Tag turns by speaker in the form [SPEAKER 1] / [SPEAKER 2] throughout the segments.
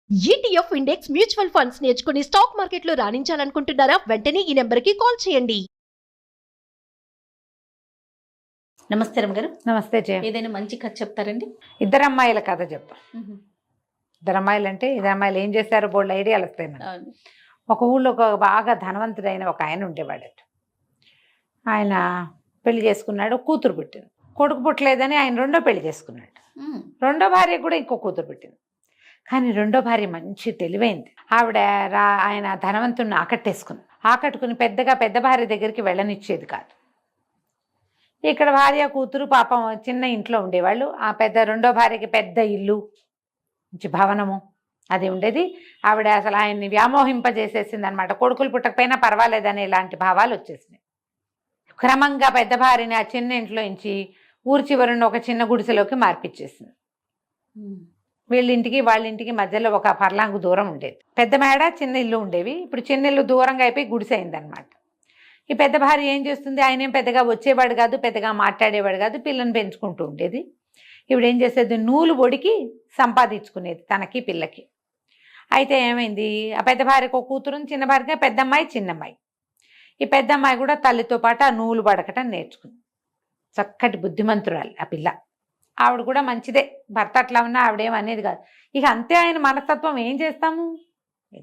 [SPEAKER 1] ETF index mutual funds నేర్చుకుని stock మార్కెట్లో రాణించాలనుకుంటున్నారా? వెంటనే ఈ నెంబర్కి కాల్ చేయండి.
[SPEAKER 2] నమస్తే రమ్మగారు.
[SPEAKER 3] నమస్తే జయ.
[SPEAKER 2] ఏదైనా మంచి కథ చెప్తారండి?
[SPEAKER 3] ఇద్దరు అమ్మాయిల కథ చెప్తా. ఇద్దరు అమ్మాయిలు అంటే ఇద్దరు అమ్మాయిలు ఏం చేశారో బోల్డ్ ఐడియాలు వస్తాయి మనకి. ఒక ఊళ్ళో ఒక బాగా ధనవంతుడైన ఒక ఆయన ఉండేవాడట. ఆయన పెళ్లి చేసుకున్నాడు, కూతురు పుట్టింది. కొడుకు పుట్టలేదని ఆయన రెండో పెళ్లి చేసుకున్నాడు. రెండో భార్య కూడా ఇంకో కూతురు పుట్టింది. కానీ రెండో భార్య మంచి తెలివైంది. ఆవిడ ఆయన ధనవంతుడిని ఆకట్టుకుని పెద్ద భార్య దగ్గరికి వెళ్ళనిచ్చేది కాదు. ఇక్కడ భార్య కూతురు పాపం చిన్న ఇంట్లో ఉండేవాళ్ళు. ఆ రెండో భార్యకి పెద్ద ఇల్లు, మంచి భవనము అది ఉండేది. ఆవిడ అసలు ఆయన్ని వ్యామోహింపజేసేసింది అనమాట. కొడుకులు పుట్టకపోయినా పర్వాలేదని ఇలాంటి భావాలు వచ్చేసినాయి. క్రమంగా పెద్ద భార్యని ఆ చిన్న ఇంట్లో నుంచి ఊరి చివరిన ఒక చిన్న గుడిసెలోకి మార్పిచ్చేసింది. వీళ్ళింటికి వాళ్ళింటికి మధ్యలో ఒక పర్లాంగు దూరం ఉండేది. పెద్ద మేడ చిన్న ఇల్లు ఉండేవి. ఇప్పుడు చిన్న ఇల్లు దూరంగా అయిపోయి గుడిసె అయిందనమాట. ఈ పెద్ద భార్య ఏం చేస్తుంది, ఆయన ఏం పెద్దగా వచ్చేవాడు కాదు, పెద్దగా మాట్లాడేవాడు కాదు, పిల్లని పెంచుకుంటూ ఉండేది. ఇప్పుడు ఏం చేసేది, నూలు బొడికి సంపాదించుకునేది తనకి పిల్లకి. అయితే ఏమైంది, ఆ పెద్ద భార్యకు ఒక కూతురు, చిన్న భార్యకి పెద్దమ్మాయి చిన్నమ్మాయి. ఈ పెద్దమ్మాయి కూడా తల్లితో పాటు ఆ నూలు బడకటం నేర్చుకుంది. చక్కటి బుద్ధిమంతురాలు ఆ పిల్ల. ఆవిడ కూడా మంచిదే, భర్త అట్లా ఉన్నా ఆవిడేం అనేది కాదు. ఇక అంతే ఆయన మనస్తత్వం, ఏం చేస్తాము,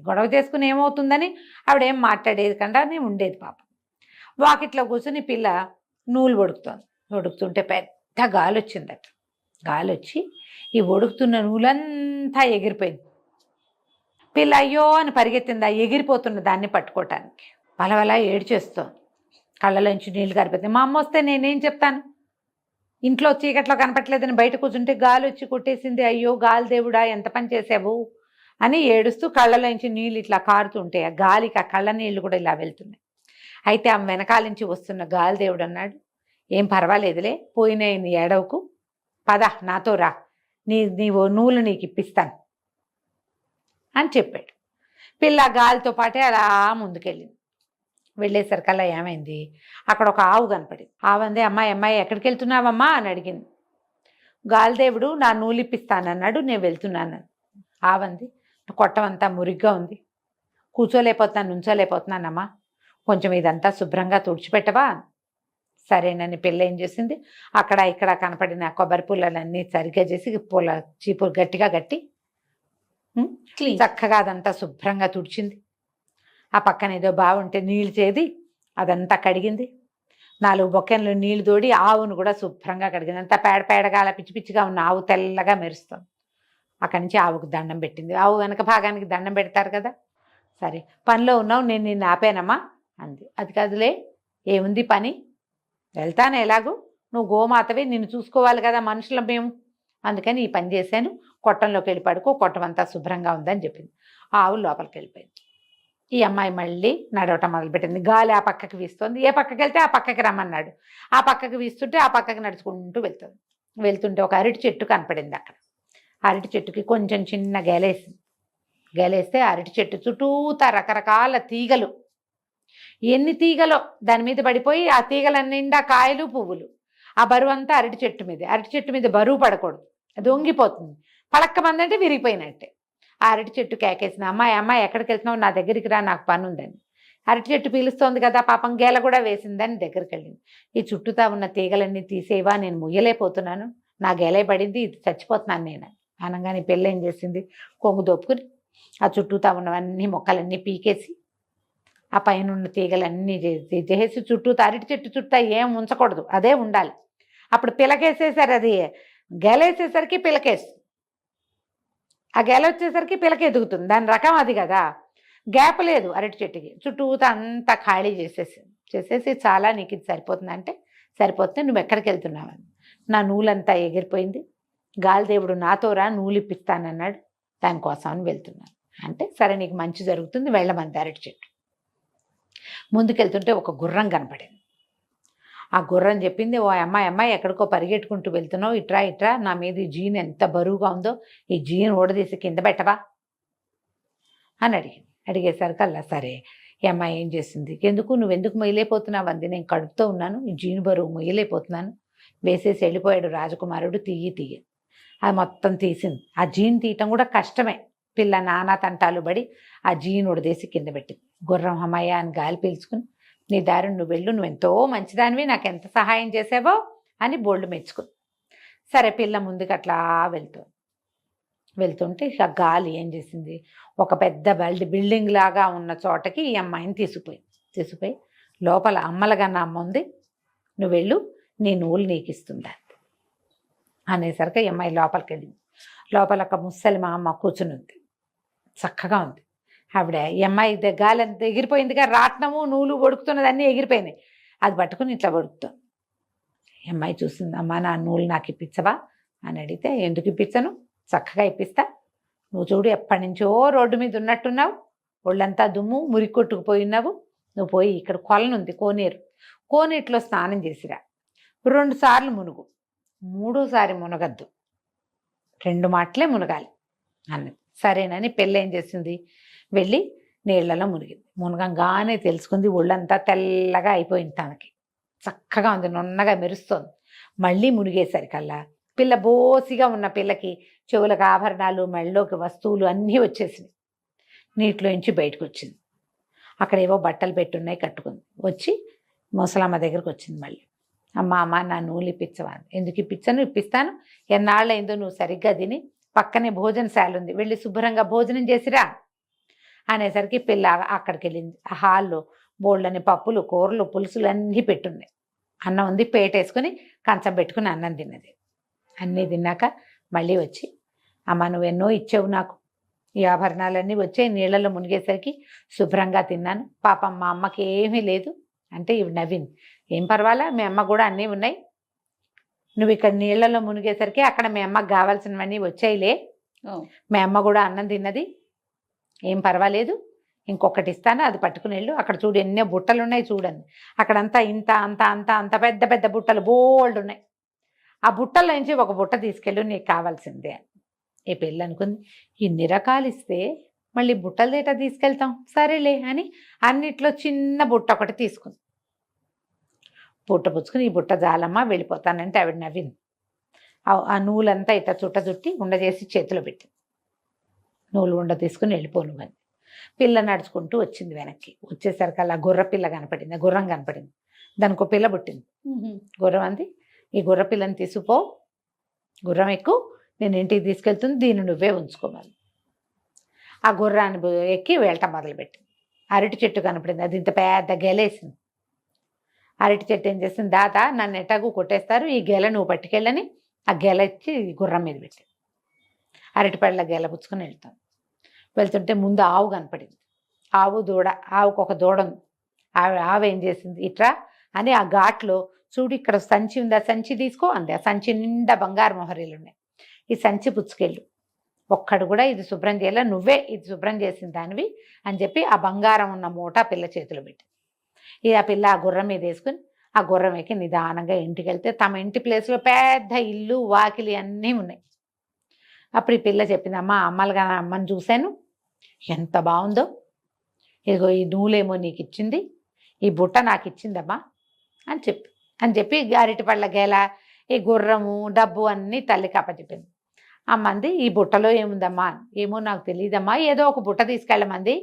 [SPEAKER 3] గొడవ చేసుకుని ఏమవుతుందని ఆవిడేం మాట్లాడేది కంటే ఉండేది. పాపం వాకిట్లో కూర్చుని పిల్ల నూలు వడుకుతుంటే పెద్ద గాలి వచ్చిందట. గాలి వచ్చి ఈ వడుకుతున్న నూలంతా ఎగిరిపోయింది. పిల్ల అయ్యో అని పరిగెత్తింది ఆ ఎగిరిపోతున్న దాన్ని పట్టుకోవటానికి. పలవలా ఏడ్చేస్తోంది, కళ్ళలోంచి నీళ్ళు గారిపోతుంది. మా అమ్మ వస్తే నేనేం చెప్తాను, ఇంట్లో చీకట్లో కనపట్లేదని బయట కూర్చుంటే గాలి వచ్చి కొట్టేసింది, అయ్యో గాలి దేవుడా ఎంత పని చేసావు అని ఏడుస్తూ కళ్ళలోంచి నీళ్ళు ఇట్లా కారుతుంటే ఆ గాలికి ఆ కళ్ళ నీళ్ళు కూడా ఇలా వెళ్తున్నాయి. అయితే ఆమె వెనకాల నుంచి వస్తున్న గాలి దేవుడు అన్నాడు, ఏం పర్వాలేదులే, పోయిన నీ ఏడవకు, పద నాతో రా, నీవు నూలు నీకు ఇప్పిస్తాను అని చెప్పాడు. పిల్ల గాలితో పాటే అలా ముందుకెళ్ళింది. వెళ్ళేసరికల్లా ఏమైంది, అక్కడ ఒక ఆవు కనపడింది. ఆవంది, అమ్మాయి ఎక్కడికి వెళ్తున్నావమ్మా అని అడిగింది. గాలిదేవుడు నా నూలు ఇప్పిస్తానన్నాడు, నేను వెళ్తున్నాను. ఆవంది, కొట్టమంతా మురిగ్గా ఉంది, కూర్చోలేకపోతున్నాను, నుంచోలేకపోతున్నానమ్మా, కొంచెం ఇదంతా శుభ్రంగా తుడిచిపెట్టవా. సరేనని పిల్ల ఏం చేసింది, అక్కడ ఇక్కడ కనపడిన కొబ్బరి పుల్లలన్నీ సరిగ్గా చేసి చీపు గట్టిగా కట్టి చక్కగా అదంతా శుభ్రంగా తుడిచింది. ఆ పక్కన ఏదో బాగుంటే నీళ్ళు చేది అదంతా కడిగింది. 4 బొక్కెన్లు నీళ్లు తోడి ఆవును కూడా శుభ్రంగా కడిగింది. అంతా పేడగా అలా పిచ్చి పిచ్చిగా ఉన్న ఆవు తెల్లగా మెరుస్తుంది. అక్కడి నుంచి ఆవుకు దండం పెట్టింది. ఆవు వెనక భాగానికి దండం పెడతారు కదా. సరే పనిలో ఉన్నావు, నేను నిన్ను ఆపానమ్మా అంది. అది కాదులే, ఏముంది పని, వెళ్తాను ఎలాగూ, నువ్వు గోమాతవి, నిన్ను చూసుకోవాలి కదా మనుషులం మేము, అందుకని ఈ పని చేశాను, కొట్టంలోకి వెళ్ళి పడుకో, కొట్టం అంతా శుభ్రంగా ఉందని చెప్పింది. ఆవు లోపలికి వెళ్ళిపోయింది. ఈ అమ్మాయి మళ్ళీ నడవటం మొదలుపెట్టింది. గాలి ఆ పక్కకి వీస్తుంది, ఏ పక్కకి వెళ్తే ఆ పక్కకి రమ్మన్నాడు. ఆ పక్కకి వీస్తుంటే ఆ పక్కకి నడుచుకుంటూ వెళ్తుంటే ఒక అరటి చెట్టు కనపడింది. అక్కడ అరటి చెట్టుకి కొంచెం చిన్న గెలేస్తే అరటి చెట్టు చుట్టూతా రకరకాల తీగలు, ఎన్ని తీగలో దాని మీద పడిపోయి ఆ తీగలన్నిండా కాయలు పువ్వులు. ఆ బరువు అంతా అరటి చెట్టు మీద బరువు పడకూడదు, అది వంగిపోతుంది. పలక్కమందంటే విరిగిపోయినట్టే. ఆ అరటి చెట్టు కేకేసిన, అమ్మాయి ఎక్కడికి వెళ్తున్నావు, నా దగ్గరికి రా, నాకు పని ఉందని. అరటి చెట్టు పీలుస్తోంది కదా, పాపం గేల కూడా వేసిందని దగ్గరికి వెళ్ళింది. ఈ చుట్టూతా ఉన్న తీగలన్నీ తీసేవా, నేను ముయ్యలేకపోతున్నాను, నా గేలే పడింది, ఇది చచ్చిపోతున్నాను నేను అనగానే పిల్ల ఏం చేసింది, కొంగు దొప్పుకుని ఆ చుట్టూతా ఉన్నవన్నీ మొక్కలన్నీ పీకేసి ఆ పైన ఉన్న తీగలన్నీ చేసి చుట్టూతా అరటి చెట్టు చుట్టూ ఏం ఉంచకూడదు, అదే ఉండాలి. అప్పుడు పిలకేసేసారు, అది గెలేసేసరికి పిలకేసి ఆ గెల వచ్చేసరికి పిలక ఎదుగుతుంది, దాని రకం అది కదా. గ్యాప్ లేదు అరటి చెట్టుకి, చుట్టూతా అంతా ఖాళీ చేసేసి చాలా నీకు ఇది సరిపోతుందంటే సరిపోతుంది, నువ్వు ఎక్కడికి వెళ్తున్నావని. నా నూలంతా ఎగిరిపోయింది, గాలిదేవుడు నాతో రా, నూలు ఇప్పిస్తానన్నాడు, దానికోసం అని వెళ్తున్నాను అంటే, సరే నీకు మంచి జరుగుతుంది, వెళ్ళమంది. అరటి చెట్టు ముందుకెళ్తుంటే ఒక గుర్రం కనపడింది. ఆ గుర్రం చెప్పింది, ఓ అమ్మాయి ఎక్కడికో పరిగెట్టుకుంటూ వెళ్తున్నావు, ఇట్రా, నా మీద ఈ జీన్ ఎంత బరువుగా ఉందో, ఈ జీన్ ఓడదీసి కింద పెట్టవా అని అడిగేసరికల్లా సరే. ఈ అమ్మాయి ఏం చేసింది, నువ్వెందుకు మొయ్యలేకపోతున్నావు అంది. నేను కడుపుతో ఉన్నాను, ఈ జీన్ బరువు మొయ్యలేకపోతున్నాను, వేసేసి వెళ్ళిపోయాడు రాజకుమారుడు, తీయి అది మొత్తం తీసింది. ఆ జీన్ తీయటం కూడా కష్టమే, పిల్ల నానా తంటాలు పడి ఆ జీను ఉడదేసి కింద పెట్టింది. గుర్రం అమ్మయ్య అని గాలి పీల్చుకుని, నీ దారి నువ్వు వెళ్ళు, నువ్వు ఎంతో మంచిదానివి, నాకు ఎంత సహాయం చేసావో అని బోల్డ్ మెచ్చుకుంది. సరే పిల్ల ముందుకు అట్లా వెళ్తుంటే ఇక గాలి ఏం చేసింది, ఒక పెద్ద బిల్డింగ్ లాగా ఉన్న చోటకి ఈ అమ్మాయిని తీసుకుపోయి లోపల అమ్మలగన్న అమ్మ ఉంది, నువ్వు వెళ్ళు, నీ నువ్వులు నీకు ఇస్తుందా అనేసరికి ఈ అమ్మాయి లోపలికి వెళ్ళింది. లోపల ఒక ముసలి మా అమ్మ కూర్చుని ఉంది, చక్కగా ఉంది ఆవిడ. ఈ అమ్మాయి గాలి అంత ఎగిరిపోయిందిగా, రాట్నము నూలు వడుకుతున్నది అన్నీ ఎగిరిపోయినాయి, అది పట్టుకుని ఇట్లా వడుకుతుంది. ఈ అమ్మాయి చూసింది, అమ్మ నా నూలు నాకు ఇప్పించవా అని అడిగితే, ఎందుకు ఇప్పించను, చక్కగా ఇప్పిస్తా, నువ్వు చూడు ఎప్పటి నుంచో రోడ్డు మీద ఉన్నట్టున్నావు, ఒళ్ళంతా దుమ్ము మురికి కొట్టుకుపోయినావు, నువ్వు పోయి ఇక్కడ కొలనుంది కోనేరులో స్నానం చేసిరా, 2 సార్లు మునుగు, 3ఓసారి మునగద్దు, 2 మాటలే మునగాలి అన్నది. సరేనని పెళ్ళి ఏం చేసింది, వెళ్ళి నీళ్లలో మునిగింది. మునగంగానే తెలుసుకుంది ఒళ్ళంతా తెల్లగా అయిపోయింది, తనకి చక్కగా ఉంది, నున్నగా మెరుస్తోంది. మళ్ళీ మునిగేసరికల్లా పిల్ల బోసిగా ఉన్న పిల్లకి చెవులకు ఆభరణాలు, మెళ్ళలోకి వస్తువులు అన్నీ వచ్చేసినాయి. నీటిలోంచి బయటకు వచ్చింది. అక్కడ ఏవో బట్టలు పెట్టున్నాయి, కట్టుకుంది. వచ్చి ముసలమ్మ దగ్గరకు వచ్చింది. మళ్ళీ అమ్మ నా నూలు ఇప్పించవా, ఎందుకు ఇప్పించను, ఇప్పిస్తాను, ఎన్నాళ్ళైందో నువ్వు సరిగ్గా తిని, పక్కనే భోజనశాల ఉంది, వెళ్ళి శుభ్రంగా భోజనం చేసిరా అనేసరికి పిల్ల అక్కడికి వెళ్ళింది. ఆ హాల్లో బోళ్ళని పప్పులు, కూరలు, పులుసులు అన్నీ పెట్టున్నాయి. అన్నం ఉంది, పేటేసుకుని కంచం పెట్టుకుని అన్నం తిన్నది. అన్నీ తిన్నాక మళ్ళీ వచ్చి, అమ్మ నువ్వెన్నో ఇచ్చావు నాకు, ఈ ఆభరణాలన్నీ వచ్చాయి, నీళ్ళలో మునిగేసరికి శుభ్రంగా తిన్నాను, పాపం మా అమ్మకి ఏమీ లేదు అంటే ఇవి నవ్వింది. ఏం పర్వాలా, మీ అమ్మ కూడా అన్నీ ఉన్నాయి, నువ్వు ఇక్కడ నీళ్ళలో మునిగేసరికి అక్కడ మీ అమ్మకి కావాల్సినవన్నీ వచ్చాయిలే, మీ అమ్మ కూడా అన్నం తిన్నది, ఏం పర్వాలేదు, ఇంకొకటి ఇస్తాను, అది పట్టుకుని వెళ్ళు, అక్కడ చూడు ఎన్నో బుట్టలు ఉన్నాయి చూడండి, అక్కడంతా ఇంత అంత అంత అంత పెద్ద పెద్ద బుట్టలు బోల్డ్ ఉన్నాయి, ఆ బుట్టల నుంచి ఒక బుట్ట తీసుకెళ్ళు, నీకు కావాల్సిందే అని. ఈ పెళ్ళి అనుకుంది, ఇన్ని రకాలు ఇస్తే మళ్ళీ బుట్టల దేట తీసుకెళ్తాం, సరేలే అని అన్నిట్లో చిన్న బుట్ట ఒకటి తీసుకుంది. బుట్ట పుచ్చుకుని, ఈ బుట్ట జాలమ్మ వెళ్ళిపోతానంటే ఆవిడ నవ్వింది. ఆ నూలంతా ఇట్లా చుట్టి ఉండ చేసి చేతిలో పెట్టింది. నూలు ఉండ తీసుకుని వెళ్ళిపోను అని. పిల్ల నడుచుకుంటూ వచ్చింది వెనక్కి. వచ్చేసరికి అలా గుర్రం కనపడింది, దానికి ఒక పిల్ల పుట్టింది. గుర్రం అంది, ఈ గుర్ర పిల్లని తీసుకుపో, గుర్రం ఎక్కువ, నేను ఇంటికి తీసుకెళ్తుంది, దీన్ని నువ్వే ఉంచుకోమని. ఆ గుర్రాన్ని ఎక్కి వెళ్ళటం మొదలుపెట్టింది. అరటి చెట్టు కనపడింది, అది ఇంత పెద్ద గెలేసింది. అరటి చెట్టు ఏం చేసింది, దాత నన్ను ఎటాగు కొట్టేస్తారు, ఈ గెల నువ్వు పట్టుకెళ్ళని ఆ గెల ఇచ్చి గుర్రం మీద పెట్టింది. అరటి పళ్ళ గెల పుచ్చుకొని వెళ్తుంటే ముందు ఆవు కనపడింది. ఆవు దూడ, ఆవుకు ఒక దూడ ఉంది. ఆవు ఏం చేసింది, ఇట్రా అని ఆ ఘాట్లో చూడు ఇక్కడ సంచి ఉంది, ఆ సంచి తీసుకో అంది. ఆ సంచి నిండా బంగారు మొహరీలు ఉన్నాయి, ఈ సంచి పుచ్చుకెళ్ళు, ఒక్కడు కూడా ఇది శుభ్రం చేయాల, నువ్వే ఇది శుభ్రం చేసిన దానివి అని చెప్పి ఆ బంగారం ఉన్న మూట పిల్ల చేతిలో పెట్టి, ఆ పిల్ల ఆ గుర్రం మీద వేసుకుని ఆ గుర్రం ఎక్కి నిదానంగా ఇంటికి వెళ్తే తమ ఇంటి ప్లేస్లో పెద్ద ఇల్లు వాకిలి అన్నీ ఉన్నాయి. అప్పుడు ఈ పిల్ల చెప్పింది, అమ్మలుగా అమ్మని చూశాను, ఎంత బాగుందో, ఇదిగో ఈ నూలేమో నీకు ఇచ్చింది, ఈ బుట్ట నాకు ఇచ్చిందమ్మా అని చెప్పి అరటి పళ్ళ గేల, ఈ గుర్రము, డబ్బు అన్నీ తల్లికి అప్పచెప్పింది. అమ్మంది, ఈ బుట్టలో ఏముందమ్మా, ఏమో నాకు తెలియదమ్మా, ఏదో ఒక బుట్ట తీసుకెళ్ళమంది,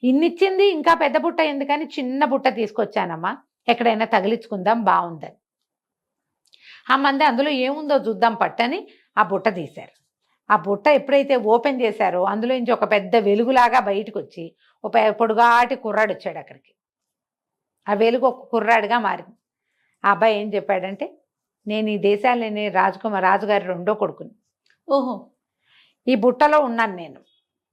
[SPEAKER 3] ఇన్నిచ్చింది, ఇంకా పెద్ద బుట్ట ఎందుకని చిన్న బుట్ట తీసుకొచ్చానమ్మా, ఎక్కడైనా తగిలించుకుందాం బాగుందని. అమ్మంది, అందులో ఏముందో చూద్దాం పట్టని ఆ బుట్ట తీశారు. ఆ బుట్ట ఎప్పుడైతే ఓపెన్ చేశారో అందులో నుంచి ఒక పెద్ద వెలుగులాగా బయటకు వచ్చి ఒక పొడుగాటి కుర్రాడు వచ్చాడు అక్కడికి. ఆ వెలుగు ఒక కుర్రాడుగా మారింది. ఆ అబ్బాయి ఏం చెప్పాడంటే, నేను ఈ దేశాలని రాజుగారి 2వ కొడుకుని,
[SPEAKER 2] ఓహో,
[SPEAKER 3] ఈ బుట్టలో ఉన్నాను నేను,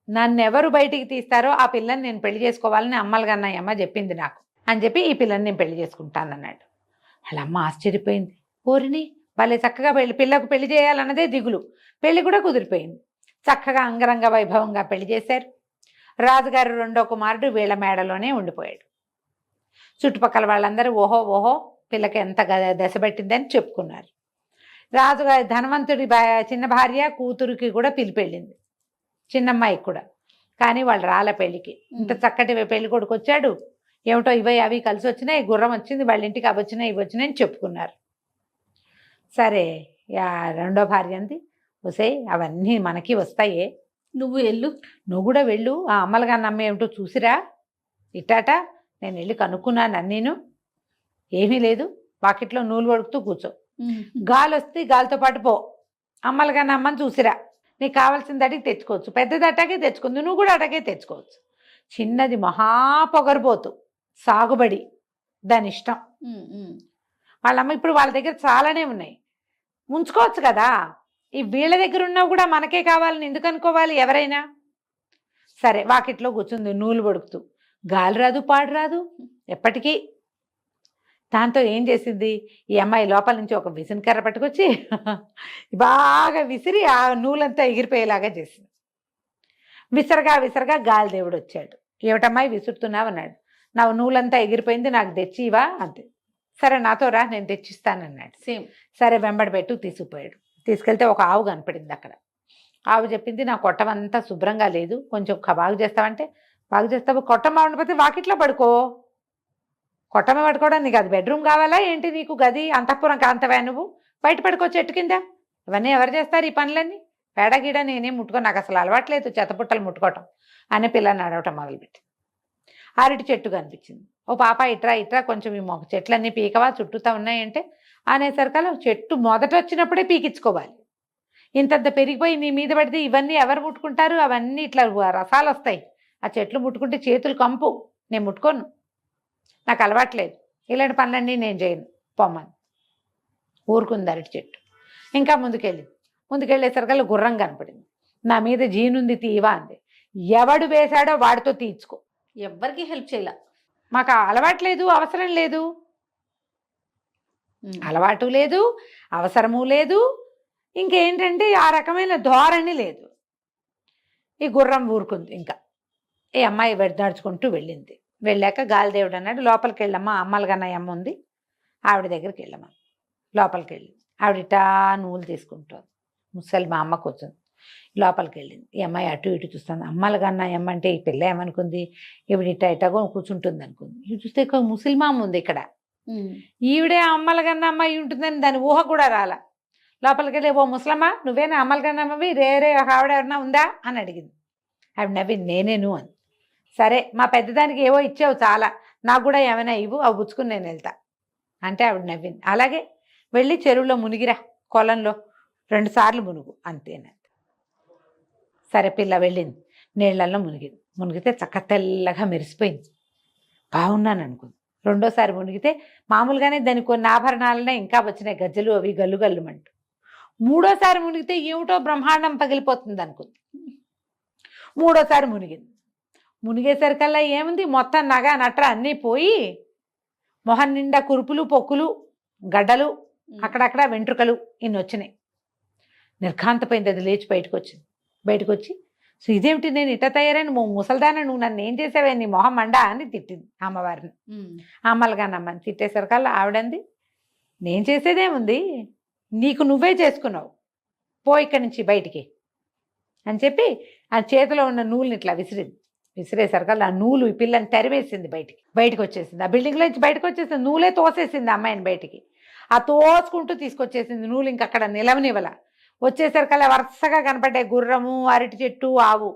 [SPEAKER 3] నన్ను ఎవరు బయటికి తీస్తారో ఆ పిల్లని నేను పెళ్లి చేసుకోవాలని అమ్మలుగన్నయ్యమ్మ చెప్పింది నాకు అని చెప్పి ఈ పిల్లని నేను పెళ్లి చేసుకుంటానన్నాడు. వాళ్ళ అమ్మ ఆశ్చర్యపోయింది. ఓరిని భలే చక్కగా పిల్లకు పెళ్లి చేయాలన్నదే దిగులు, పెళ్లి కూడా కుదిరిపోయింది. చక్కగా అంగరంగ వైభవంగా పెళ్లి చేశారు. రాజుగారు 2వ కుమారుడు వీళ్ళ మేడలోనే ఉండిపోయాడు. చుట్టుపక్కల వాళ్ళందరూ ఓహో పిల్లకి ఎంత దశ పట్టిందని చెప్పుకున్నారు. రాజుగారి ధనవంతుడి చిన్న భార్య కూతురికి కూడా పిలిపెళ్ళింది, చిన్నమ్మాయికి కూడా. కానీ వాళ్ళు రాల పెళ్ళికి. ఇంత చక్కటి పెళ్లి కొడుకు వచ్చాడు, ఏమిటో ఇవి అవి కలిసి వచ్చినాయి, గుర్రం వచ్చింది, వాళ్ళ ఇంటికి అవి వచ్చినాయి ఇవి వచ్చినాయి అని చెప్పుకున్నారు. సరే 2వ భార్య అంది, వసే అవన్నీ మనకి వస్తాయే,
[SPEAKER 2] నువ్వు వెళ్ళు.
[SPEAKER 3] నువ్వు కూడా వెళ్ళు, ఆ అమ్మలుగా నమ్మ ఏమిటో చూసిరా ఇట్టాట. నేను వెళ్ళి కనుక్కున్నాను నేను, ఏమీ లేదు, వాకిట్లో నూలు వడుకుతూ కూర్చో, గాలి వస్తే గాలితో పాటు పో, అమ్మలుగా నమ్మని చూసిరా, నీకు కావాల్సింది అడిగి తెచ్చుకోవచ్చు, పెద్దది అటాగే తెచ్చుకుంది, నువ్వు కూడా అటాగే తెచ్చుకోవచ్చు. చిన్నది మహా పొగరబోతు, సాగుబడి, దాని ఇష్టం. వాళ్ళమ్మ ఇప్పుడు వాళ్ళ దగ్గర చాలానే ఉన్నాయి, ఉంచుకోవచ్చు కదా. ఈ వీళ్ళ దగ్గర ఉన్నవి కూడా మనకే కావాలని ఎందుకు అనుకోవాలి ఎవరైనా? సరే వాకిట్లో కూర్చుంది నూలు పడుకుతూ, గాలి రాదు పాడు రాదు ఎప్పటికీ. దాంతో ఏం చేసింది ఈ అమ్మాయి, లోపల నుంచి ఒక విసినకర్ర పట్టుకొచ్చి బాగా విసిరి ఆ నూలంతా ఎగిరిపోయేలాగా చేసింది. విసరగా విసరగా గాలిదేవుడు వచ్చాడు. ఏమిటమ్మాయి విసురుతున్నావు అన్నాడు. నా నూలంతా ఎగిరిపోయింది, నాకు తెచ్చివా అంతే. సరే నాతో రా, నేను తెచ్చిస్తానన్నాడు.
[SPEAKER 2] సేమ్.
[SPEAKER 3] సరే వెంబడి పెట్టు తీసుకుపోయాడు. తీసుకెళ్తే ఒక ఆవు కనపడింది అక్కడ. ఆవు చెప్పింది, నా కొట్టమంతా శుభ్రంగా లేదు, కొంచెం బాగు చేస్తావంటే, బాగు చేస్తావు, కొట్టం బాగుండిపోతే వాకిట్లో పడుకో. కొట్టమే పడుకోవడం నీకు అది బెడ్రూమ్ కావాలా ఏంటి? నీకు గది అంతఃపురం కాంతవా నువ్వు? బయట పడుకో చెట్టు కింద. ఇవన్నీ ఎవరు చేస్తారు ఈ పనులన్నీ? పేడగీడ నేనేం ముట్టుకో, నాకు అసలు అలవాట్లేదు చెత్తపుట్టలు ముట్టుకోవటం అని పిల్లని అడవటం మొదలుపెట్టి. అరటి చెట్టు కనిపించింది. ఓ పాప ఇట్రా ఇట్రా, కొంచెం ఈ మొక్క చెట్లన్నీ పీకవా, చుట్టూతా ఉన్నాయంటే అనేసరికల్లా చెట్టు మొదట వచ్చినప్పుడే పీకించుకోవాలి. ఇంతంత పెరిగిపోయి నీ మీద పడితే ఇవన్నీ ఎవరు ముట్టుకుంటారు? అవన్నీ ఇట్లా రసాలు వస్తాయి. ఆ చెట్లు ముట్టుకుంటే చేతులు కంపు, నేను ముట్టుకోను, నాకు అలవాట్లేదు, ఇలాంటి పనులన్నీ నేను చేయను పొమ్మని ఊరుకుంది అరటి చెట్టు. ఇంకా ముందుకెళ్ళేసరికల్లా గుర్రం కనపడింది. నా మీద జీనుంది తీవా అంది. ఎవడు వేశాడో వాడితో తీర్చుకో,
[SPEAKER 2] ఎవ్వరికి హెల్ప్ చేయాల,
[SPEAKER 3] మాకు అలవాట్లేదు, అవసరం లేదు, అలవాటు లేదు, అవసరము లేదు, ఇంకేంటంటే ఆ రకమైన ధోరణి లేదు. ఈ గుర్రం ఊరుకుంది. ఇంకా ఈ అమ్మాయి నడుచుకుంటూ వెళ్ళింది. వెళ్ళాక గాలిదేవుడు అన్నాడు, లోపలికి వెళ్ళమ్మా, అమ్మలుగన్నయ్య అమ్మ ఉంది, ఆవిడ దగ్గరికి వెళ్ళమ్మా. లోపలికి వెళ్ళింది. ఆవిడ నూలు తీసుకుంటుంది. ముసలి మా అమ్మ కూర్చుంది. లోపలికి వెళ్ళింది. ఈ అమ్మాయి అటు ఇటు చూస్తుంది. అమ్మలుగన్నయ్య అమ్మ అంటే ఈ పిల్ల ఏమనుకుంది, ఈవిడ ఇటాగో కూర్చుంటుంది అనుకుంది. ఇటు చూస్తే ముసలిమామ ఉంది ఇక్కడ, ఈవిడే అమ్మలుగన్న అమ్మాయి ఉంటుందని దాని ఊహ కూడా రాల. లోపలికి వెళ్ళి, ఓ ముసలమ్మ నువ్వేనా అమ్మలుగన్నమ్మవి, రే ఆవిడ ఎవరన్నా ఉందా అని అడిగింది. ఆవిడ నవ్వి, నేనేను అని. సరే మా పెద్దదానికి ఏవో ఇచ్చావు చాలా, నాకు కూడా ఏమైనా ఇవ్వు, అవి పుచ్చుకుని నేను వెళ్తా అంటే ఆవిడ నవ్వింది. అలాగే వెళ్ళి చెరువులో మునిగిరా, కొలంలో 2 సార్లు మునుగు అంతేనంత. సరే పిల్ల వెళ్ళింది, నీళ్ళల్లో మునిగితే చక్క తెల్లగా మెరిసిపోయింది. బాగున్నాను అనుకుంది. రెండోసారి మునిగితే మామూలుగానే దానికి కొన్ని ఆభరణాలనే ఇంకా వచ్చినాయి, గజ్జలు అవి గల్లు గల్లుమంటూ. మూడోసారి మునిగితే ఏమిటో బ్రహ్మాండం పగిలిపోతుంది అనుకుంది. మూడోసారి మునిగేసరికల్లా ఏముంది, మొత్తం నగ నట్ర అన్నీ పోయి మొహం నిండా కురుపులు, పొక్కులు, గడ్డలు, అక్కడక్కడ వెంట్రుకలు ఇన్ని వచ్చినాయి. నిర్ఘాంతపోయింది. అది లేచి బయటకు వచ్చి సో ఇదేమిటి, నేను ఇట్ట తయారైన ముసల్దాన, నువ్వు నన్ను ఏం చేసావే, నీ మొహం మండా అని తిట్టింది అమ్మవారిని. అమ్మలుగానమ్మని తిట్టేసరికల్లా ఆవిడంది, నేను చేసేదేముంది, నీకు నువ్వే చేసుకున్నావు, పో ఇక్కడి నుంచి బయటికి అని చెప్పి ఆ చేతిలో ఉన్న నూలుని ఇట్లా విసిరేసరికల్లా ఆ నూలు ఈ పిల్లని తరివేసింది, బయటికి వచ్చేసింది. ఆ బిల్డింగ్లో నుంచి బయటకు వచ్చేసింది. నూలే తోసేసింది అమ్మాయిని బయటికి. ఆ తోసుకుంటూ తీసుకొచ్చేసింది నూలు, ఇంకక్కడ నిలవనివ్వల. వచ్చేసరికల్లా వరుసగా కనపడ్డాయి గుర్రము, అరటి చెట్టు, ఆవు.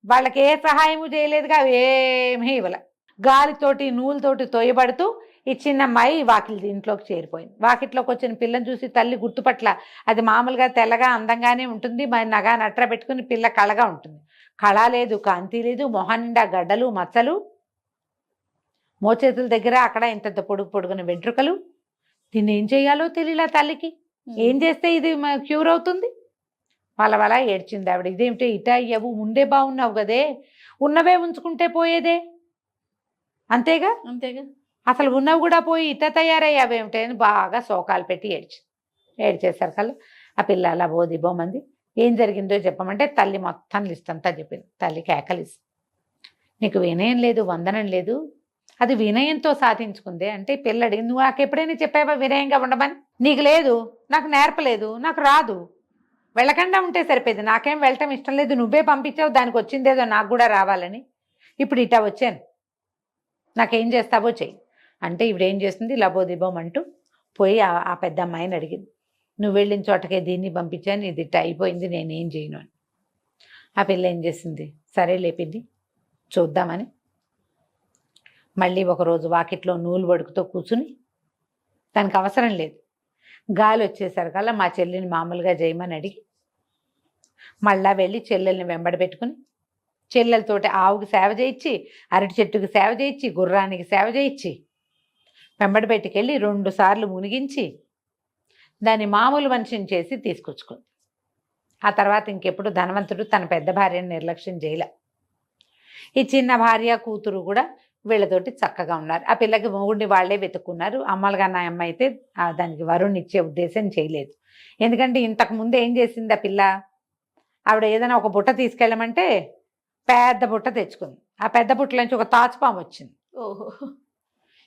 [SPEAKER 3] వాళ్ళకి ఏ సహాయము చేయలేదుగా, ఏమీ ఇవ్వల. గాలితోటి నూలుతోటి తోయబడుతూ ఈ చిన్న అమ్మాయి ఇంట్లోకి చేరిపోయింది. వాకిట్లోకి వచ్చిన పిల్లని చూసి తల్లి గుర్తుపట్ల. అది మామూలుగా తెల్లగా అందంగానే ఉంటుంది, మరి నగా నట్ర పెట్టుకుని పిల్ల కళగా ఉంటుంది. కళ లేదు, కాంతి లేదు, మొహం నిండా గడ్డలు, మచ్చలు, మోచేతుల దగ్గర అక్కడ ఇంత పొడుగున వెంట్రుకలు. దీన్ని ఏం చేయాలో తెలియలా తల్లికి. ఏం చేస్తే ఇది క్యూర్ అవుతుంది? వాళ్ళ ఏడ్చింది ఆవిడ. ఇదేమిటి ఇటా అయ్యావు, ముందే బాగున్నావు కదే, ఉన్నవే ఉంచుకుంటే పోయేదే, అంతేగా అసలు ఉన్నవి కూడా పోయి ఇట్ట తయారయ్యావేమిటే అని బాగా శోకాలు పెట్టి ఏడ్చేసరికల్లా ఆ పిల్ల అలా బోమంది. ఏం జరిగిందో చెప్పమంటే తల్లి మొత్తం లిస్ట్ అంతా చెప్పింది. తల్లి కేకలిసి, నీకు వినయం లేదు, వందనం లేదు, అది వినయంతో సాధించుకుందే అంటే పిల్ల అడిగింది, నువ్వు నాకు ఎప్పుడైనా చెప్పావా వినయంగా ఉండమని? నీకు లేదు, నాకు నేర్పలేదు, నాకు రాదు, వెళ్ళకుండా ఉంటే సరిపోయింది, నాకేం వెళ్ళటం ఇష్టం లేదు, నువ్వే పంపించావు, దానికి వచ్చిందేదో నాకు కూడా రావాలని, ఇప్పుడు ఇటా వచ్చాను, నాకేం చేస్తావో చెయ్యి అంటే ఇవిడేం చేస్తుంది, లబోదిబోం అంటూ పోయి ఆ పెద్ద అమ్మాయిని అడిగింది, నువ్వు వెళ్ళిన చోటకే దీన్ని పంపించాను, ఇది ఇట్ట అయిపోయింది, నేనేం చేయను అని. ఆ పిల్ల ఏం చేసింది, సరే లేపింది చూద్దామని మళ్ళీ ఒకరోజు వాకిట్లో నూలు వడుకుతో కూర్చుని, దానికి అవసరం లేదు, గాలి వచ్చేసరికల్లా మా చెల్లిని మామూలుగా చేయమని అడిగి మళ్ళా వెళ్ళి చెల్లెల్ని వెంబడి పెట్టుకుని చెల్లెలతోటి ఆవుకి సేవ చేయించి, అరటి చెట్టుకి సేవ చేయించి, గుర్రానికి సేవ చేయించి వెంబడి పెట్టుకెళ్ళి 2 సార్లు మునిగించి దాన్ని మామూలు మనిషిని చేసి తీసుకొచ్చుకుంది. ఆ తర్వాత ఇంకెప్పుడు ధనవంతుడు తన పెద్ద భార్యను నిర్లక్ష్యం చేయలే. ఈ చిన్న భార్య కూతురు కూడా వీళ్ళతోటి చక్కగా ఉన్నారు. ఆ పిల్లకి మొగుడిని వాళ్ళే వెతుక్కున్నారు. అమ్మలుగా నా అమ్మ అయితే దానికి వరుణ్ ఇచ్చే ఉద్దేశం చేయలేదు. ఎందుకంటే ఇంతకు ముందు ఏం చేసింది ఆ పిల్ల, ఆవిడ ఏదైనా ఒక బుట్ట తీసుకెళ్ళమంటే పెద్ద బుట్ట తెచ్చుకుంది. ఆ పెద్ద బుట్టల నుంచి ఒక తాచుపాము వచ్చింది.
[SPEAKER 2] ఓహో.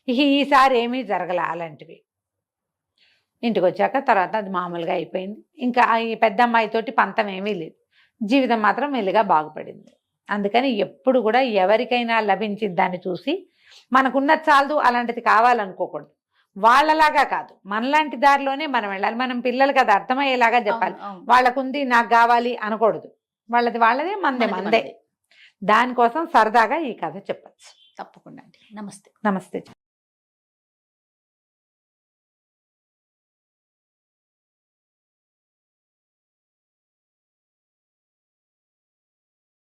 [SPEAKER 3] ఈసారి ఏమీ జరగల అలాంటివి. ఇంటికి వచ్చాక తర్వాత అది మామూలుగా అయిపోయింది. ఇంకా ఈ పెద్ద అమ్మాయితోటి పంతం ఏమీ లేదు. జీవితం మాత్రం మెల్లిగా బాగుపడింది. అందుకని ఎప్పుడు కూడా ఎవరికైనా లభించింది దాన్ని చూసి మనకున్నది చాలదు అలాంటిది కావాలనుకోకూడదు. వాళ్ళలాగా కాదు, మనలాంటి దారిలోనే మనం వెళ్ళాలి. మనం పిల్లలకి అది అర్థమయ్యేలాగా చెప్పాలి. వాళ్ళకుంది నాకు కావాలి అనకూడదు. వాళ్ళది వాళ్ళదే, మనదే మనదే. దానికోసం సరదాగా ఈ కథ చెప్పచ్చు.
[SPEAKER 2] తప్పకుండా అండి. నమస్తే.
[SPEAKER 3] నమస్తే.